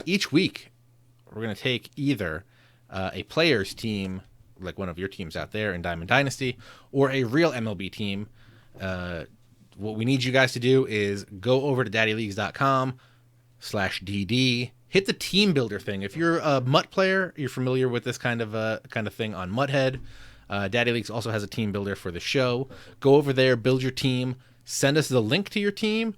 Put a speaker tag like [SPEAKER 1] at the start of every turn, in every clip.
[SPEAKER 1] each week we're going to take either a player's team, like one of your teams out there in Diamond Dynasty, or a real MLB team. What we need you guys to do is go over to daddyleagues.com/DD. Hit the team builder thing. If you're a Mutt player, you're familiar with this kind of thing on Mutthead. Daddy Leagues also has a team builder for the show. Go over there, build your team, send us the link to your team,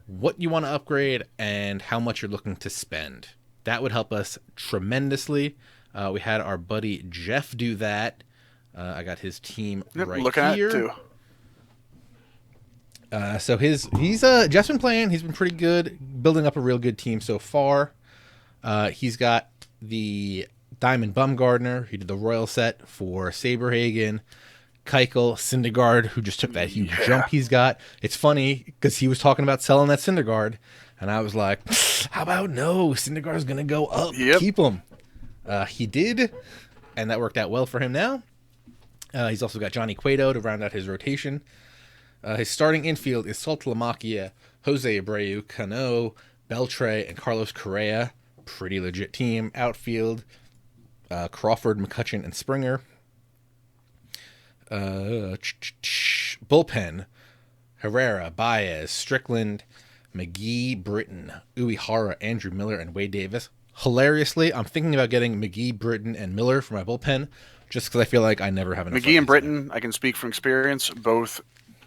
[SPEAKER 1] what you want to upgrade, and how much you're looking to spend. That would help us tremendously. We had our buddy Jeff do that. I got his team right
[SPEAKER 2] looking
[SPEAKER 1] here.
[SPEAKER 2] At it too.
[SPEAKER 1] So Jeff's been playing. He's been pretty good, building up a real good team so far. He's got the Diamond Bumgardner. He did the Royal set for Saberhagen, Keuchel, Syndergaard, who just took that huge jump he's got. It's funny because he was talking about selling that Syndergaard, and I was like, how about no? Syndergaard's going to go up.
[SPEAKER 2] Yep.
[SPEAKER 1] Keep him. He did, and that worked out well for him now. He's also got Johnny Cueto to round out his rotation. His starting infield is Saltalamacchia, Jose Abreu, Cano, Beltre, and Carlos Correa. Pretty legit team. Outfield, Crawford, McCutcheon, and Springer. Bullpen, Herrera, Baez, Strickland, McGee, Britton, Uehara, Andrew Miller, and Wade Davis. Hilariously, I'm thinking about getting McGee, Britton, and Miller for my bullpen just because I feel like I never have enough.
[SPEAKER 2] McGee and Britton, I can speak from experience, both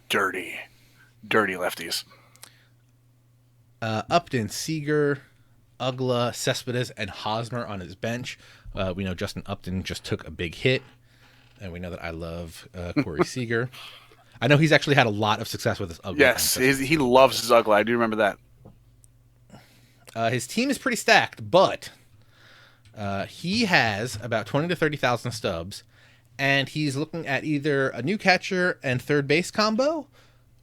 [SPEAKER 2] dirty lefties.
[SPEAKER 1] Upton, Seager, Ugla, Cespedes, and Hosmer on his bench. We know Justin Upton just took a big hit, and we know that I love Corey Seager. I know he's actually had a lot of success with his Ugla.
[SPEAKER 2] Yes, he loves his Ugla. I do remember that.
[SPEAKER 1] His team is pretty stacked, but he has about 20 to 30,000 stubs, and he's looking at either a new catcher and third base combo,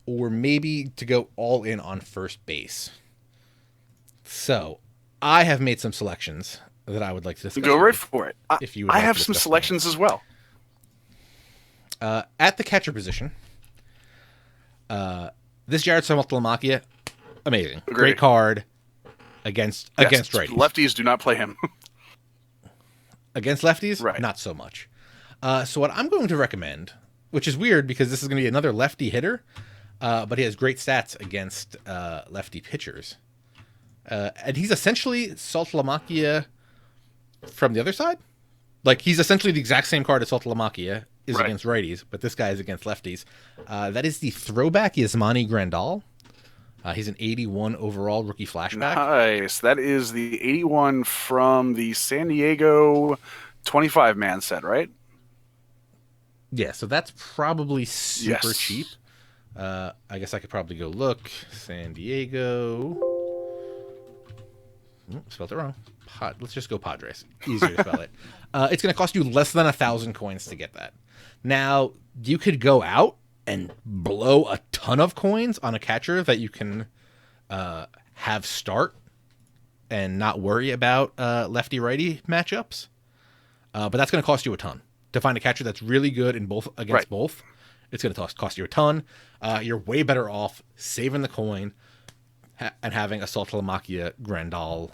[SPEAKER 1] or maybe to go all in on first base. So, I have made some selections that I would like to discuss.
[SPEAKER 2] Go right for it.
[SPEAKER 1] If you would
[SPEAKER 2] I
[SPEAKER 1] like
[SPEAKER 2] have
[SPEAKER 1] to
[SPEAKER 2] some
[SPEAKER 1] discuss
[SPEAKER 2] selections as well.
[SPEAKER 1] At the catcher position, this Jared Saltalamacchia, amazing.
[SPEAKER 2] Agreed.
[SPEAKER 1] Great card against righties.
[SPEAKER 2] Lefties do not play him.
[SPEAKER 1] Against lefties?
[SPEAKER 2] Right.
[SPEAKER 1] Not so much. So what I'm going to recommend, which is weird because this is going to be another lefty hitter, but he has great stats against lefty pitchers. And he's essentially Saltalamacchia from the other side. Like, he's essentially the exact same card as Saltalamacchia is against righties, but this guy is against lefties. That is the throwback Yasmani Grandal. He's an 81 overall rookie flashback.
[SPEAKER 2] Nice. That is the 81 from the San Diego 25-man set, right?
[SPEAKER 1] Yeah, so that's probably super
[SPEAKER 2] Yes.
[SPEAKER 1] cheap. I guess I could probably go look. San Diego. Spelled it wrong. Let's just go Padres. Easier to spell it. It's going to cost you less than 1,000 coins to get that. Now, you could go out and blow a ton of coins on a catcher that you can have start and not worry about lefty-righty matchups. But that's going to cost you a ton. To find a catcher that's really good in both against both, it's going to cost you a ton. You're way better off saving the coin and having a Saltalamacchia Grandal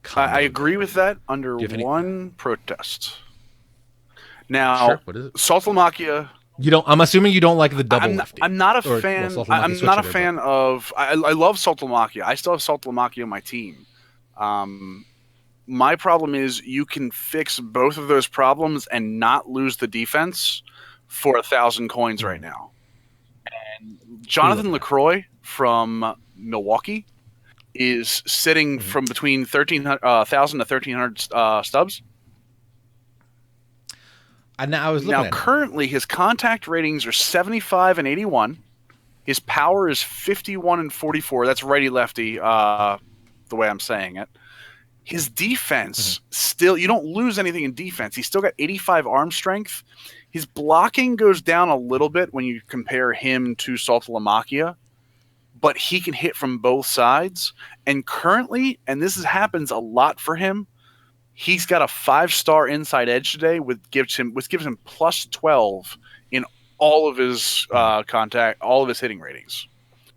[SPEAKER 1] combo.
[SPEAKER 2] I agree with that under one protest. Now,
[SPEAKER 1] Sure. What is it?
[SPEAKER 2] Saltalamacchia.
[SPEAKER 1] You don't. I'm assuming you don't like the double lefty.
[SPEAKER 2] I'm not a fan. I'm not a fan of. I love Saltalamacchia. I still have Saltalamacchia on my team. My problem is you can fix both of those problems and not lose the defense for 1,000 coins right now. And Jonathan LaCroix from Milwaukee is sitting from between 1,000 to 1,300 stubs.
[SPEAKER 1] I was looking at
[SPEAKER 2] currently his contact ratings are 75 and 81. His power is 51 and 44. That's righty lefty, the way I'm saying it. His defense still, you don't lose anything in defense. He's still got 85 arm strength. His blocking goes down a little bit when you compare him to Saltalamacchia, but he can hit from both sides. And currently, and this happens a lot for him, he's got a 5-star inside edge today, which gives him plus 12 in all of his all of his hitting ratings,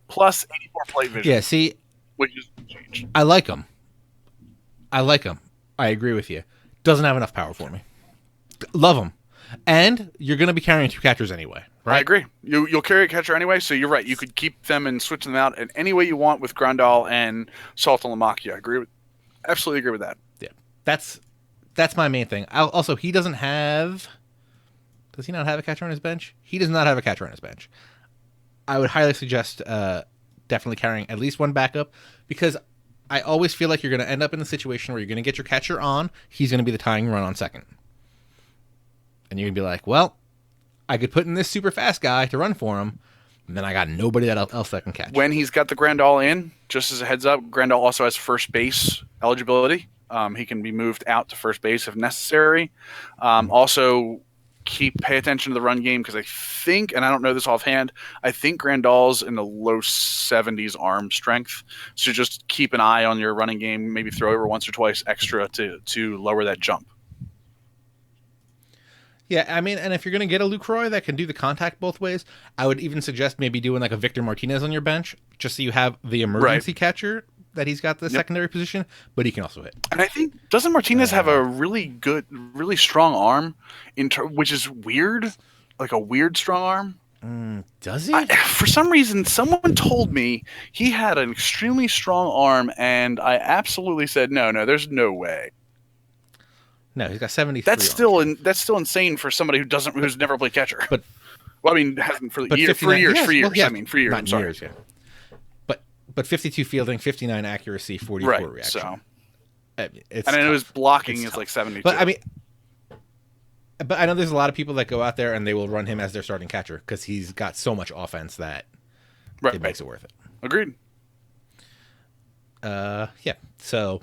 [SPEAKER 2] plus 84 plate vision.
[SPEAKER 1] Yeah, see,
[SPEAKER 2] which is a change.
[SPEAKER 1] I like him. I like him. I agree with you. Doesn't have enough power for me. Love him. And you're going to be carrying 2 catchers anyway, right?
[SPEAKER 2] I agree. You'll carry a catcher anyway, so you're right. You could keep them and switch them out in any way you want with Grandal and Salta Lamakia. Absolutely agree with that.
[SPEAKER 1] Yeah. That's my main thing. Also, he doesn't have... Does he not have a catcher on his bench? He does not have a catcher on his bench. I would highly suggest definitely carrying at least one backup, because I always feel like you're going to end up in the situation where you're going to get your catcher on. He's going to be the tying run on second. And you're going to be like, well, I could put in this super fast guy to run for him, and then I got nobody else that can catch.
[SPEAKER 2] When he's got the Grandal in, just as a heads up, Grandal also has first base eligibility. He can be moved out to first base if necessary. Also, pay attention to the run game, because I think, and I don't know this offhand, I think Grandal's in the low 70s arm strength. So just keep an eye on your running game. Maybe throw over once or twice extra to lower that jump.
[SPEAKER 1] Yeah, I mean, and if you're going to get a Lucroy that can do the contact both ways, I would even suggest maybe doing like a Victor Martinez on your bench, just so you have the emergency catcher that he's got the secondary position, but he can also hit.
[SPEAKER 2] And I think, doesn't Martinez have a really strong arm, which is weird, like a weird strong arm?
[SPEAKER 1] Does he?
[SPEAKER 2] For some reason, someone told me he had an extremely strong arm, and I absolutely said, no, there's no way.
[SPEAKER 1] No, he's got 73.
[SPEAKER 2] That's still insane for somebody who's never played catcher.
[SPEAKER 1] But
[SPEAKER 2] well, I mean, hasn't for years.
[SPEAKER 1] Yes,
[SPEAKER 2] For years.
[SPEAKER 1] well, yeah,
[SPEAKER 2] I mean, for years.
[SPEAKER 1] Not
[SPEAKER 2] I'm sorry.
[SPEAKER 1] years, yeah. But 52 fielding, 59 accuracy, 44 reaction.
[SPEAKER 2] So,
[SPEAKER 1] it's
[SPEAKER 2] and I know his blocking
[SPEAKER 1] It's
[SPEAKER 2] is
[SPEAKER 1] tough.
[SPEAKER 2] like 72.
[SPEAKER 1] But I mean, but I know there's a lot of people that go out there and they will run him as their starting catcher because he's got so much offense that it makes it worth it.
[SPEAKER 2] Agreed.
[SPEAKER 1] Yeah. So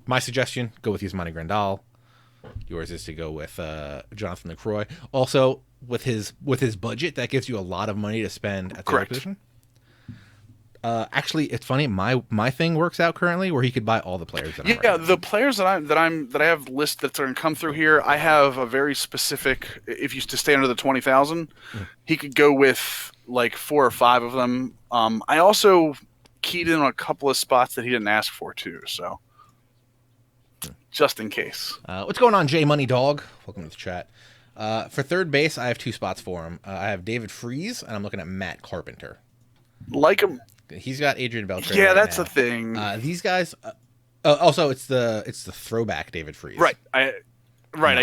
[SPEAKER 1] my suggestion: go with Yasmani Grandal. Yours is to go with Jonathan LaCroix. Also, with his budget, that gives you a lot of money to spend at the other position. Actually, it's funny. My thing works out currently where he could buy all the players.
[SPEAKER 2] The players that I have lists that are going to come through here. I have a very specific. If you to stay under the 20,000, he could go with like 4 or 5 of them. I also keyed in on a couple of spots that he didn't ask for too. So just in case.
[SPEAKER 1] What's going on, J Money Dog? Welcome to the chat. For third base, I have 2 spots for him. I have David Freese, and I'm looking at Matt Carpenter.
[SPEAKER 2] Like him.
[SPEAKER 1] He's got Adrian Beltre.
[SPEAKER 2] Yeah, that's the thing.
[SPEAKER 1] These guys. Also, it's the throwback David Freese.
[SPEAKER 2] Right. I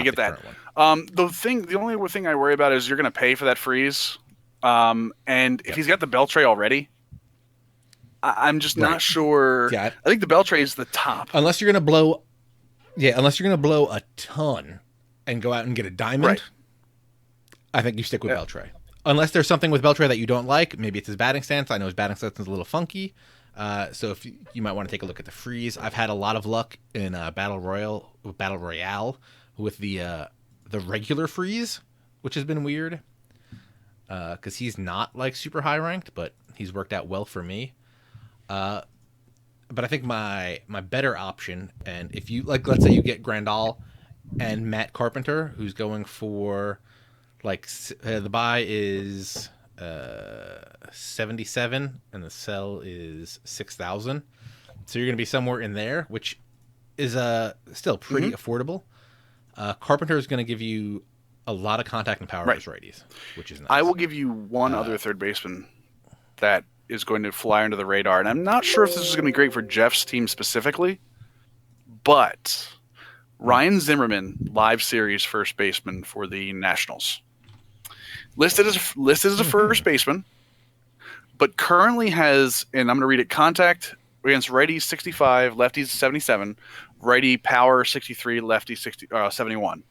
[SPEAKER 2] get that. The only thing I worry about is you're going to pay for that Freeze, and if he's got the Beltre already, I'm just not sure.
[SPEAKER 1] Yeah,
[SPEAKER 2] I think the Beltre is the top.
[SPEAKER 1] Unless you're going to blow a ton and go out and get a diamond.
[SPEAKER 2] Right.
[SPEAKER 1] I think you stick with Beltre. Unless there's something with Beltre that you don't like, maybe it's his batting stance. I know his batting stance is a little funky, so if you might want to take a look at the Freeze. I've had a lot of luck in Battle Royale with the regular Freeze, which has been weird because he's not like super high ranked, but he's worked out well for me. But I think my better option, and if you like, let's say you get Grandal and Matt Carpenter, who's going for. Like the buy is 77 and the sell is 6,000, so you're going to be somewhere in there, which is still pretty affordable. Carpenter is going to give you a lot of contact and power as righties, which is nice.
[SPEAKER 2] I will give you one other third baseman that is going to fly under the radar, and I'm not sure if this is going to be great for Jeff's team specifically, but Ryan Zimmerman, live series first baseman for the Nationals. Listed as a first baseman, but currently has, and I'm going to read it, contact against righties 65, lefties 77, righty power 63, lefty 71.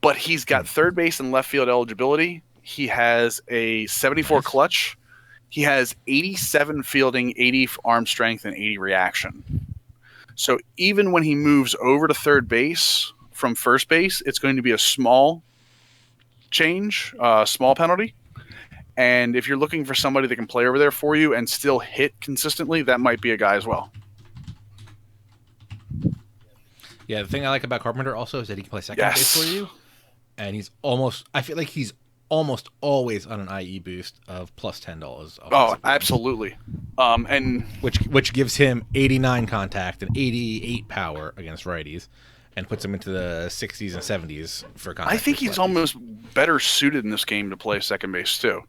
[SPEAKER 2] But he's got third base and left field eligibility. He has a 74 clutch. He has 87 fielding, 80 arm strength, and 80 reaction. So even when he moves over to third base from first base, it's going to be a small change, small penalty. And if you're looking for somebody that can play over there for you and still hit consistently, that might be a guy as well.
[SPEAKER 1] Yeah, the thing I like about Carpenter also is that he can play second base for you. And I feel like he's almost always on an IE boost of plus $10.
[SPEAKER 2] Oh, absolutely. And
[SPEAKER 1] which gives him 89 contact and 88 power against righties, and puts him into the 60s and 70s for contact.
[SPEAKER 2] I think he's almost better suited in this game to play second base too,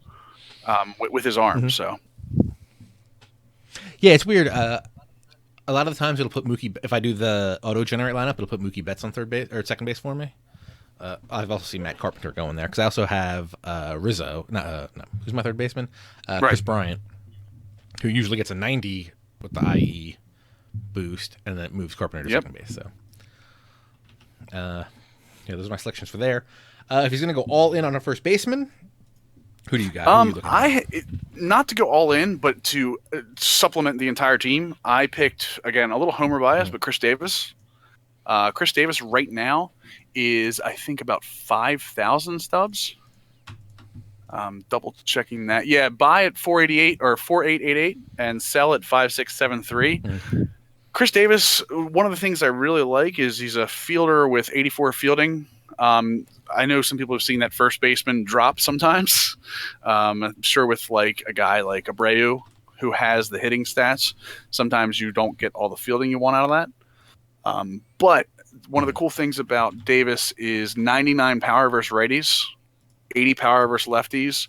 [SPEAKER 2] with his arm.
[SPEAKER 1] Mm-hmm.
[SPEAKER 2] So
[SPEAKER 1] yeah, it's weird. A lot of the times it'll put Mookie. If I do the auto generate lineup, it'll put Mookie Betts on third base or second base for me. I've also seen Matt Carpenter going there because I also have Rizzo. No, who's my third baseman? Chris Bryant, who usually gets a 90 with the IE boost, and then it moves Carpenter to second base. So, those are my selections for there. If he's going to go all in on a first baseman, who do you got?
[SPEAKER 2] Not to go all in, but to supplement the entire team, I picked, again, a little homer bias, but Chris Davis. Chris Davis right now is, I think, about 5,000 stubs. Double checking that. Yeah, buy at 488 or 4888 and sell at 5673. Mm-hmm. Chris Davis, one of the things I really like is he's a fielder with 84 fielding. I know some people have seen that first baseman drop sometimes. I'm sure with like a guy like Abreu who has the hitting stats, sometimes you don't get all the fielding you want out of that. But one of the cool things about Davis is 99 power versus righties, 80 power versus lefties,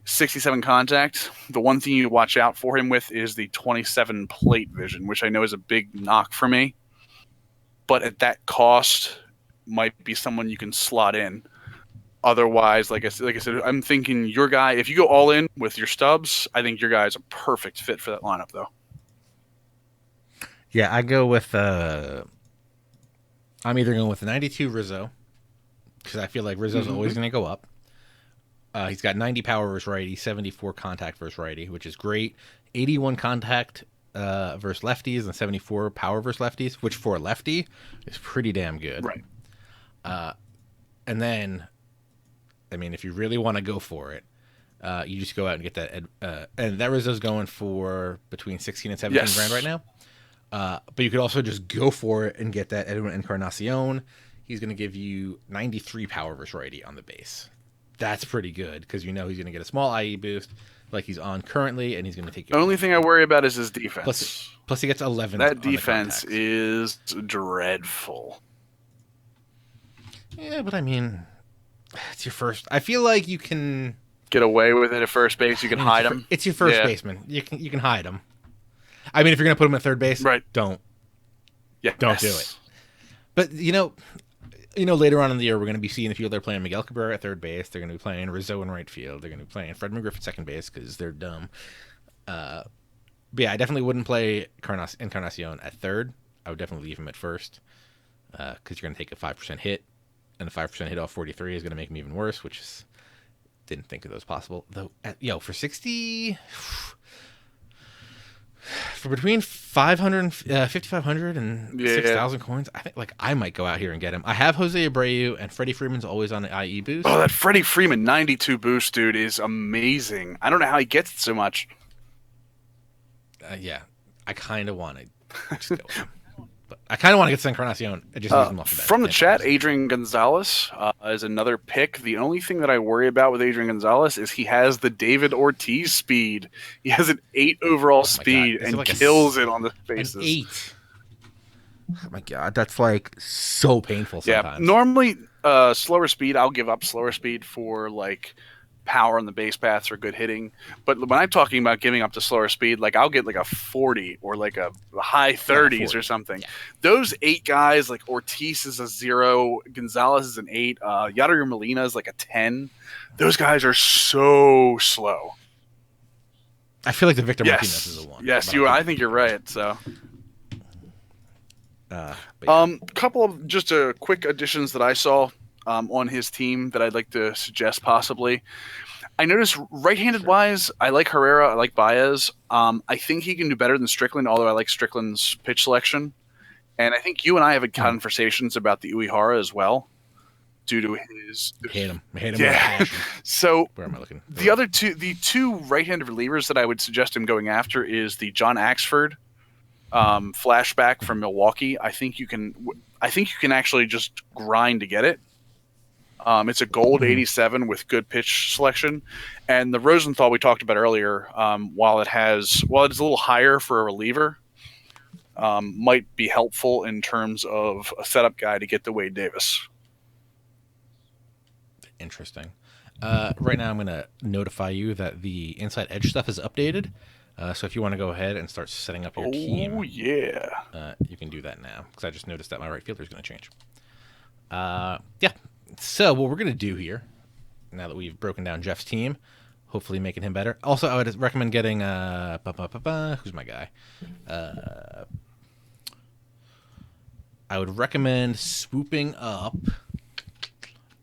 [SPEAKER 2] 67 contact. The one thing you watch out for him with is the 27 plate vision, which I know is a big knock for me. But at that cost, might be someone you can slot in. Otherwise, like I said, I'm thinking your guy, if you go all in with your stubs, I think your guy is a perfect fit for that lineup, though.
[SPEAKER 1] Yeah, I go with I'm either going with the 92 Rizzo, because I feel like Rizzo's always going to go up. He's got 90 power versus righty, 74 contact versus righty, which is great. 81 contact versus lefties and 74 power versus lefties, which for a lefty is pretty damn good.
[SPEAKER 2] Right.
[SPEAKER 1] And then, I mean, if you really want to go for it, you just go out and get that. And that Rizzo's going for between 16 and 17 grand right now. But you could also just go for it and get that Edwin Encarnacion. He's going to give you 93 power versus righty on the base. That's pretty good because he's going to get a small IE boost like he's on currently, and he's going to take you.
[SPEAKER 2] The only thing I worry about is his defense.
[SPEAKER 1] Plus he gets 11.
[SPEAKER 2] That defense is dreadful.
[SPEAKER 1] Yeah, but I mean, it's your first. I feel like you can
[SPEAKER 2] get away with it at first base. You can hide him.
[SPEAKER 1] It's your first baseman. You can hide him. I mean, if you're going to put him at third base, don't do it. But, later on in the year, we're going to be seeing the field. They're playing Miguel Cabrera at third base. They're going to be playing Rizzo in right field. They're going to be playing Fred McGriff at second base because they're dumb. But yeah, I definitely wouldn't play Encarnacion at third. I would definitely leave him at first because you're going to take a 5% hit. And the 5% hit off 43 is going to make him even worse, which is didn't think of those possible. Though, for 60... For between 5,500 and 6,000 coins, I think I might go out here and get him. I have Jose Abreu, and Freddie Freeman's always on the IE boost.
[SPEAKER 2] Oh, that Freddie Freeman 92 boost, dude, is amazing. I don't know how he gets it so much.
[SPEAKER 1] Yeah, I kind of want to just go with him. But I kind of want to get San Encarnacion. Just use him off the bat.
[SPEAKER 2] From the chat, Adrian Gonzalez is another pick. The only thing that I worry about with Adrian Gonzalez is he has the David Ortiz speed. He has an 8 overall speed and kills it on the bases.
[SPEAKER 1] An 8. Oh my god, that's so painful sometimes.
[SPEAKER 2] Yeah, normally slower speed, I'll give up slower speed for power on the base paths or good hitting. But when I'm talking about giving up to slower speed, I'll get a 40 or a high 30s or something. Yeah. Those 8 guys, Ortiz is a 0, Gonzalez is an 8, Yadier Molina is a 10. Those guys are so slow.
[SPEAKER 1] I feel like the Victor Martinez is a 1.
[SPEAKER 2] Yes, I think you're right. So, couple of just quick additions that I saw on his team that I'd like to suggest possibly. I noticed right-handed wise, I like Herrera, I like Baez. I think he can do better than Strickland, although I like Strickland's pitch selection. And I think you and I have had conversations about the Uehara as well, due to his.
[SPEAKER 1] I hate him.
[SPEAKER 2] Yeah. So
[SPEAKER 1] where am I looking?
[SPEAKER 2] The two right-handed relievers that I would suggest him going after is the John Axford flashback from Milwaukee. I think you can actually just grind to get it. It's a gold 87 with good pitch selection, and the Rosenthal we talked about earlier, while it is a little higher for a reliever, might be helpful in terms of a setup guy to get to Wade Davis.
[SPEAKER 1] Interesting. Right now, I'm going to notify you that the Inside Edge stuff is updated. So if you want to go ahead and start setting up your team,
[SPEAKER 2] yeah,
[SPEAKER 1] you can do that now, because I just noticed that my right fielder is going to change. Yeah. So what we're going to do here, now that we've broken down Jeff's team, hopefully making him better. Also, I would recommend getting who's my guy? I would recommend swooping up.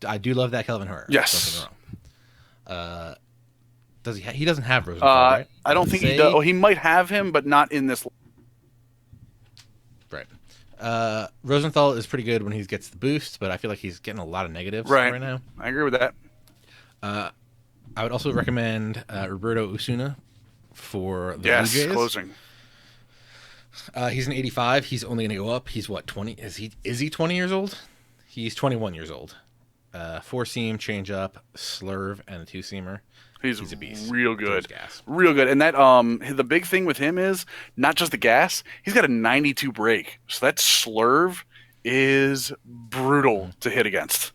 [SPEAKER 1] I do love that Kelvin Herrera.
[SPEAKER 2] Yes.
[SPEAKER 1] Don't get me wrong. Does he? He doesn't have Rosenthal, right?
[SPEAKER 2] I don't think he does. Oh, he might have him, but not in this.
[SPEAKER 1] Right. Rosenthal is pretty good when he gets the boost, but I feel like he's getting a lot of negatives right now.
[SPEAKER 2] I agree with that.
[SPEAKER 1] I would also recommend Roberto Osuna for the Blue Jays.
[SPEAKER 2] Closing.
[SPEAKER 1] He's an 85. He's only going to go up. He's what, 20? Is he 20 years old? He's 21 years old. 4-seam, change-up, slurve, and a 2-seamer.
[SPEAKER 2] He's
[SPEAKER 1] a beast.
[SPEAKER 2] Real good. Real good. And that the big thing with him is not just the gas. He's got a 92 break. So that slurve is brutal to hit against.